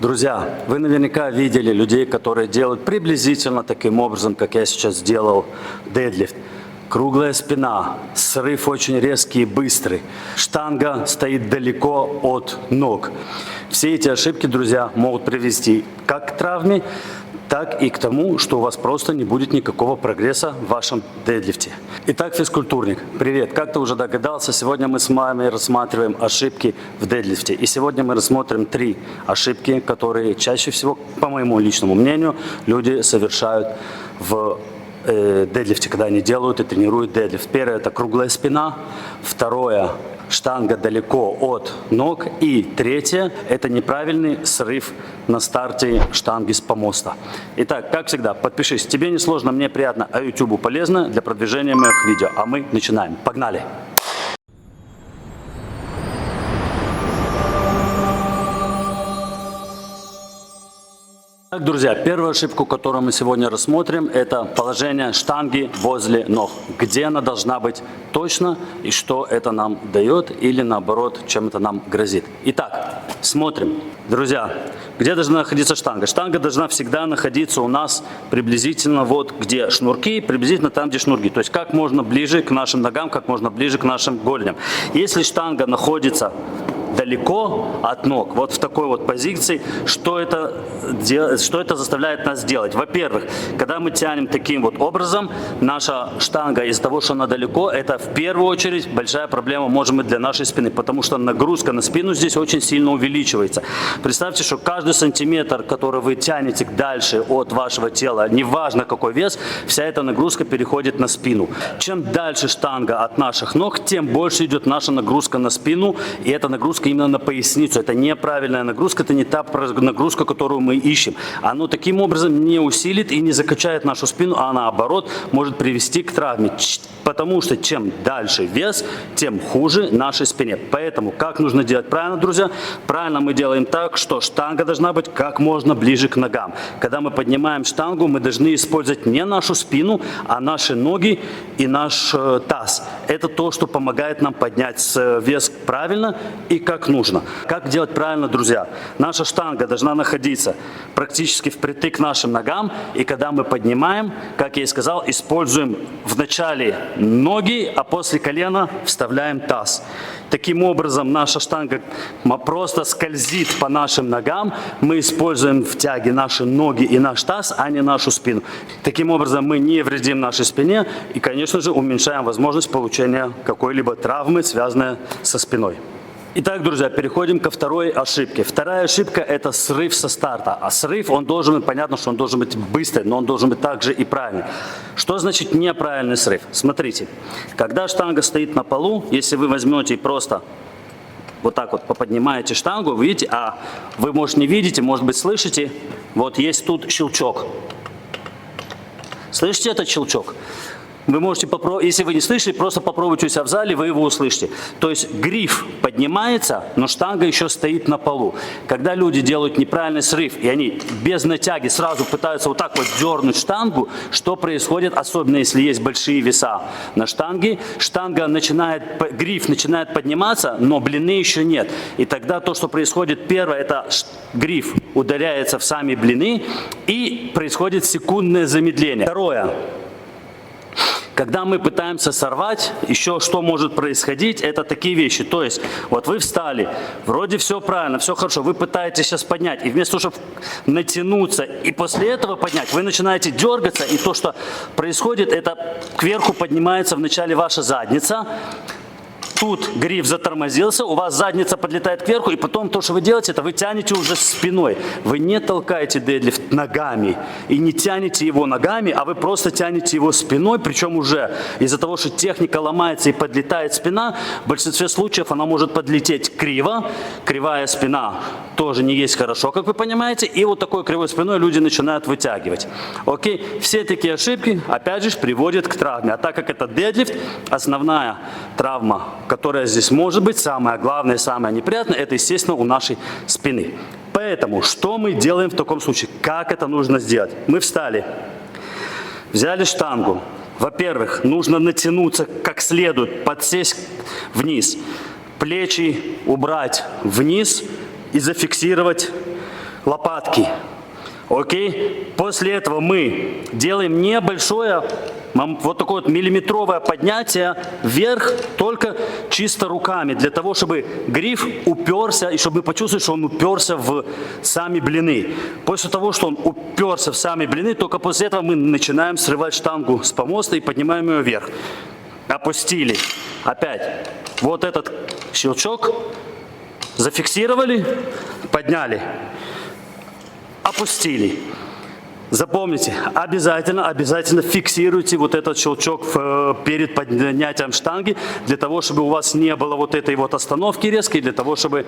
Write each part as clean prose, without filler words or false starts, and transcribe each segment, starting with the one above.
Друзья, вы наверняка видели людей, которые делают приблизительно таким образом, как я сейчас сделал дедлифт. Круглая спина, срыв очень резкий и быстрый, штанга стоит далеко от ног. Все эти ошибки, друзья, могут привести как к травме, так и к тому, что у вас просто не будет никакого прогресса в вашем дедлифте. Итак, физкультурник, привет! Как ты уже догадался, сегодня мы с вами рассматриваем ошибки в дедлифте. И сегодня мы рассмотрим 3 ошибки, которые чаще всего, по моему личному мнению, люди совершают в дедлифте, когда они делают и тренируют дедлифт. Первое – это круглая спина. Второе – штанга далеко от ног. И третье – это неправильный срыв на старте штанги с помоста. Итак, как всегда, подпишись. Тебе не сложно, мне приятно, а YouTube полезно для продвижения моих видео. А мы начинаем. Погнали! Так, друзья, первую ошибку, которую мы сегодня рассмотрим, это положение штанги возле ног. Где она должна быть точно и что это нам дает или наоборот, чем это нам грозит. Итак, смотрим. Друзья, где должна находиться штанга? Штанга должна всегда находиться у нас приблизительно вот где шнурки, приблизительно там, где шнурки. То есть как можно ближе к нашим ногам, как можно ближе к нашим голеням. Если штанга находится далеко от ног, вот в такой вот позиции, что это заставляет нас делать? Во-первых, когда мы тянем таким вот образом, наша штанга из-за того, что она далеко, это в первую очередь большая проблема может быть для нашей спины, потому что нагрузка на спину здесь очень сильно увеличивается. Представьте, что каждый сантиметр, который вы тянете дальше от вашего тела, неважно какой вес, вся эта нагрузка переходит на спину. Чем дальше штанга от наших ног, тем больше идет наша нагрузка на спину, и эта нагрузка именно на поясницу. Это неправильная нагрузка, это не та нагрузка, которую мы ищем. Оно таким образом не усилит и не закачает нашу спину, а наоборот может привести к травме. Потому что чем дальше вес, тем хуже нашей спине. Поэтому как нужно делать правильно, друзья? Правильно мы делаем так, что штанга должна быть как можно ближе к ногам. Когда мы поднимаем штангу, мы должны использовать не нашу спину, а наши ноги и наш таз. Это то, что помогает нам поднять вес правильно и как нужно. Как делать правильно, друзья? Наша штанга должна находиться практически впритык к нашим ногам, и когда мы поднимаем, как я и сказал, используем вначале ноги, а после колена вставляем таз. Таким образом, наша штанга просто скользит по нашим ногам, мы используем в тяге наши ноги и наш таз, а не нашу спину. Таким образом, мы не вредим нашей спине и, конечно же, уменьшаем возможность получения какой-либо травмы, связанной со спиной. Итак, друзья, переходим ко второй ошибке. Вторая ошибка – это срыв со старта. А срыв, он должен быть, понятно, что он должен быть быстрый, но он должен быть также и правильный. Что значит неправильный срыв? Смотрите, когда штанга стоит на полу, если вы возьмете и просто вот так вот поподнимаете штангу, вы видите, а вы, может, не видите, может быть, слышите, вот есть тут щелчок. Слышите этот щелчок? Вы можете попробовать, если вы не слышите, просто попробуйте у себя в зале, вы его услышите. То есть гриф поднимается, но штанга еще стоит на полу. Когда люди делают неправильный срыв, и они без натяги сразу пытаются вот так вот дернуть штангу, что происходит, особенно если есть большие веса на штанге, гриф начинает подниматься, но блины еще нет. И тогда то, что происходит, первое, это гриф ударяется в сами блины, и происходит секундное замедление. Второе. Когда мы пытаемся сорвать, еще что может происходить, это такие вещи. То есть, вот вы встали, вроде все правильно, все хорошо, вы пытаетесь сейчас поднять, и вместо того, чтобы натянуться и после этого поднять, вы начинаете дергаться, и то, что происходит, это кверху поднимается вначале ваша задница. Тут гриф затормозился, у вас задница подлетает кверху, и потом то, что вы делаете, это вы тянете уже спиной. Вы не толкаете дедлифт ногами и не тянете его ногами, а вы просто тянете его спиной, причем уже из-за того, что техника ломается и подлетает спина, в большинстве случаев она может подлететь криво, кривая спина тоже не есть хорошо, как вы понимаете, и вот такой кривой спиной люди начинают вытягивать. Окей? Все такие ошибки, опять же, приводят к травме. А так как это дедлифт, основная травма которая здесь может быть, самое главное, самое неприятное, это, естественно, у нашей спины. Поэтому, что мы делаем в таком случае? Как это нужно сделать? Мы встали, взяли штангу. Во-первых, нужно натянуться как следует, подсесть вниз, плечи убрать вниз и зафиксировать лопатки. Окей? После этого мы делаем небольшое, вот такое вот миллиметровое поднятие вверх, только чисто руками, для того, чтобы гриф уперся, и чтобы мы почувствовали, что он уперся в сами блины. После того, что он уперся в сами блины, только после этого мы начинаем срывать штангу с помоста и поднимаем ее вверх. Опустили. Опять. Вот этот щелчок. Зафиксировали, подняли. Опустили. Запомните, обязательно фиксируйте вот этот щелчок перед поднятием штанги, для того, чтобы у вас не было вот этой вот остановки резкой, для того, чтобы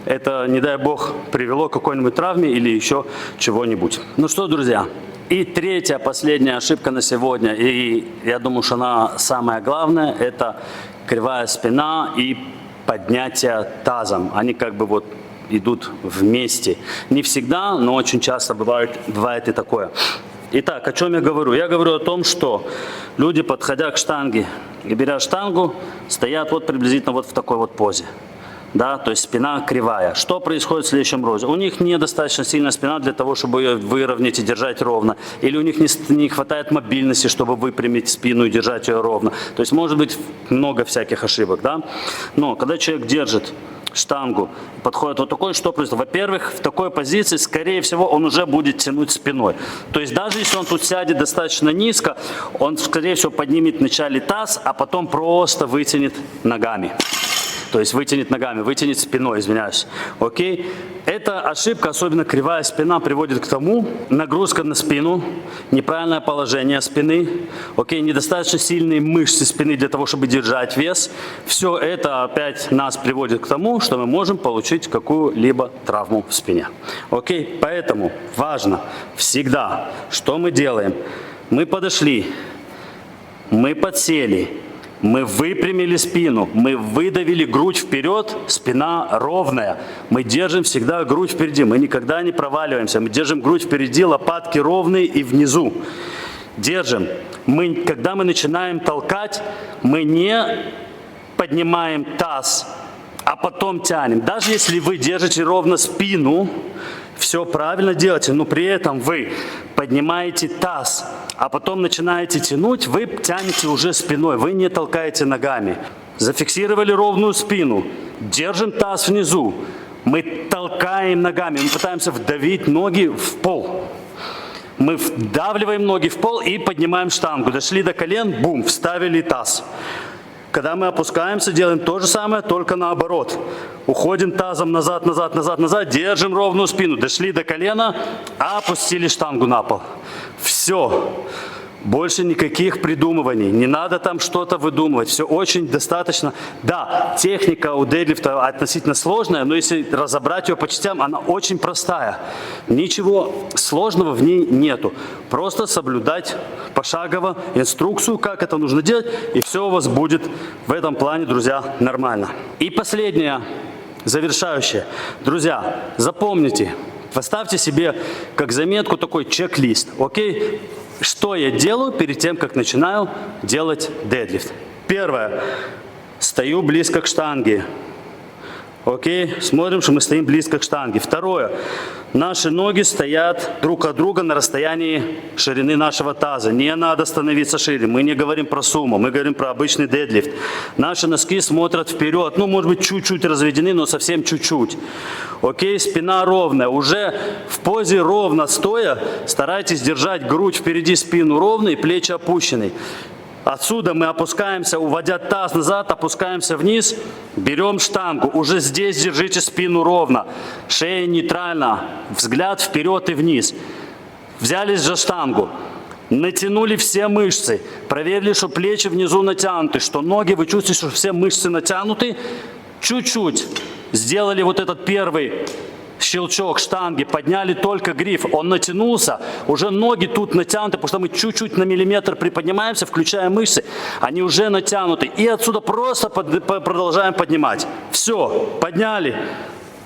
это, не дай бог, привело к какой-нибудь травме или еще чего-нибудь. Ну что, друзья, и третья, последняя ошибка на сегодня, и я думаю, что она самая главная, это кривая спина и поднятие тазом. Они как бы вот идут вместе. Не всегда, но очень часто бывает и такое. Итак, о чем я говорю? Я говорю о том, что люди, подходя к штанге и беря штангу, стоят вот приблизительно вот в такой вот позе. Да, то есть спина кривая. Что происходит в следующем розе? У них недостаточно сильная спина для того, чтобы ее выровнять и держать ровно. Или у них не хватает мобильности, чтобы выпрямить спину и держать ее ровно. То есть может быть много всяких ошибок. Да? Но когда человек держит штангу, подходит вот такой, что происходит? Во-первых, в такой позиции, скорее всего, он уже будет тянуть спиной. То есть даже если он тут сядет достаточно низко, он, скорее всего, поднимет вначале таз, а потом просто вытянет ногами. То есть вытянет спиной, извиняюсь. Окей? Эта ошибка, особенно кривая спина, приводит к тому, нагрузка на спину, неправильное положение спины, окей, недостаточно сильные мышцы спины для того, чтобы держать вес. Все это опять нас приводит к тому, что мы можем получить какую-либо травму в спине. Окей? Поэтому важно всегда, что мы делаем. Мы подошли, мы подсели. Мы выпрямили спину, мы выдавили грудь вперед, спина ровная. Мы держим всегда грудь впереди, мы никогда не проваливаемся. Мы держим грудь впереди, лопатки ровные и внизу. Держим. Когда мы начинаем толкать, мы не поднимаем таз, а потом тянем. Даже если вы держите ровно спину, все правильно делаете, но при этом вы поднимаете таз, а потом начинаете тянуть, вы тянете уже спиной, вы не толкаете ногами. Зафиксировали ровную спину, держим таз внизу, мы толкаем ногами, мы пытаемся вдавить ноги в пол. Мы вдавливаем ноги в пол и поднимаем штангу. Дошли до колен, бум, вставили таз. Когда мы опускаемся, делаем то же самое, только наоборот. Уходим тазом назад, назад, назад, назад, держим ровную спину. Дошли до колена, опустили штангу на пол. Все. Больше никаких придумываний. Не надо там что-то выдумывать. Все очень достаточно. Да, техника у дедлифта относительно сложная, но если разобрать ее по частям, она очень простая. Ничего сложного в ней нету. Просто соблюдать пошагово инструкцию, как это нужно делать, и все у вас будет в этом плане, друзья, нормально. И последнее, завершающее. Друзья, запомните, поставьте себе как заметку такой чек-лист, окей? Что я делаю перед тем, как начинаю делать дедлифт? Первое. Стою близко к штанге. Окей? Смотрим, что мы стоим близко к штанге. Второе. Наши ноги стоят друг от друга на расстоянии ширины нашего таза. Не надо становиться шире. Мы не говорим про сумму, мы говорим про обычный дедлифт. Наши носки смотрят вперед. Ну, может быть, чуть-чуть разведены, но совсем чуть-чуть. Окей? Спина ровная. Уже в позе ровно стоя старайтесь держать грудь впереди, спину ровной, плечи опущены. Отсюда мы опускаемся, уводя таз назад, опускаемся вниз, берем штангу. Уже здесь держите спину ровно, шея нейтральна, взгляд вперед и вниз. Взялись за штангу, натянули все мышцы, проверили, что плечи внизу натянуты, что ноги, вы чувствуете, что все мышцы натянуты. Чуть-чуть сделали вот этот первый щелчок штанги, подняли только гриф, он натянулся, уже ноги тут натянуты, потому что мы чуть-чуть на миллиметр приподнимаемся, включая мышцы, они уже натянуты. И отсюда просто продолжаем поднимать. Все, подняли.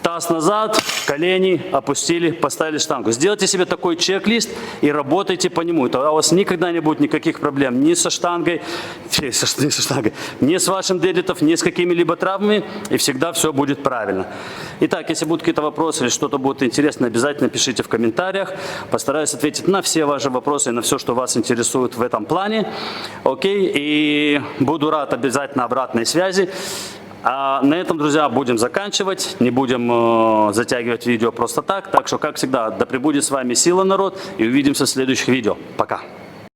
Таз назад, колени опустили, поставили штангу. Сделайте себе такой чек-лист и работайте по нему. И тогда у вас никогда не будет никаких проблем ни со штангой, ни с вашим дедлифтом, ни с какими-либо травмами. И всегда все будет правильно. Итак, если будут какие-то вопросы или что-то будет интересно, обязательно пишите в комментариях. Постараюсь ответить на все ваши вопросы и на все, что вас интересует в этом плане. Окей? И буду рад обязательно обратной связи. А на этом, друзья, будем заканчивать, не будем затягивать видео просто так. Так что, как всегда, да пребудет с вами сила, народ, и увидимся в следующих видео. Пока!